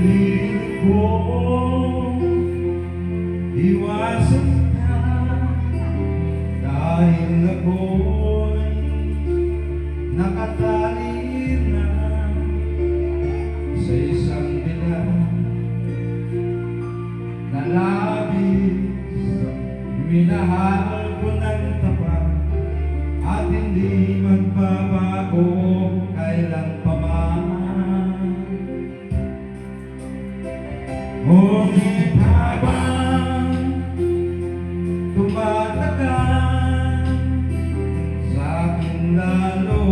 Pinilit ko iwasan ka dahil ako'y nakatali na sa isang bilang na labis. Minahal ko ng tapat at hindi magbabago kailan pa man. Ngunit habang tumatagal, sa akin lalo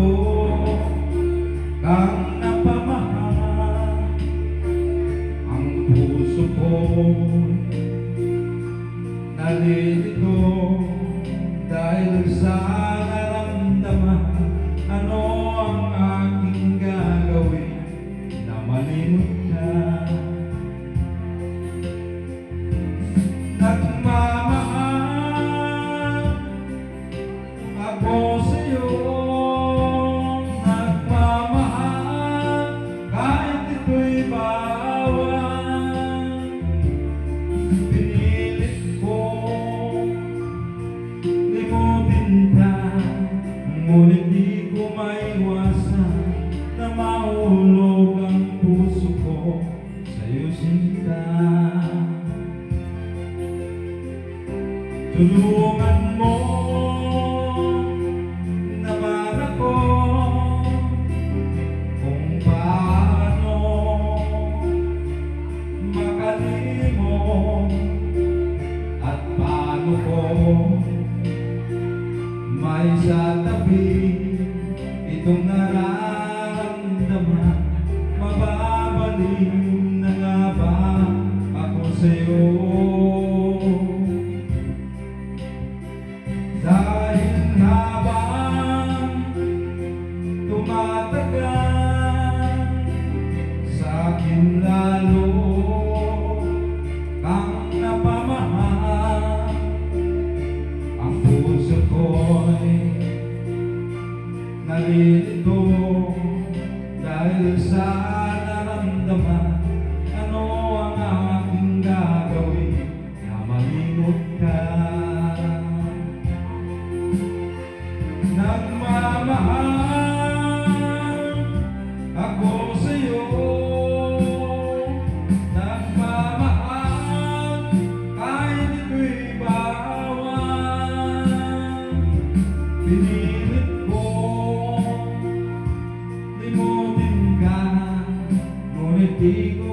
kang napamahal. Ang puso ko nalilito dahil sa naramdaman. Ano ang aking gagawin na malimot ka? Nagmamahal ako sa'yo, nagmamahal kahit ito'y bawal. Pinilit ko limutin ka, ngunit di ko maiwasan na mahulog ang puso ko sa'yo, sinta. Tulungan mo naman ako kung paano makalimot at paano ko maisatabi itong nararamdaman. Mababalik na nga ba ako sa'yo? Dahil habang tumatagal, sa akin lalo kang napamahal. Ang puso ko'y nalilito dahil sa naramdaman. Ano ang aking gagawin na malimot ka? Nagmamahal ako sa'yo, nagmamahal kahit ito'y bawal. Pinilit ko limutin ka, ngunit di ko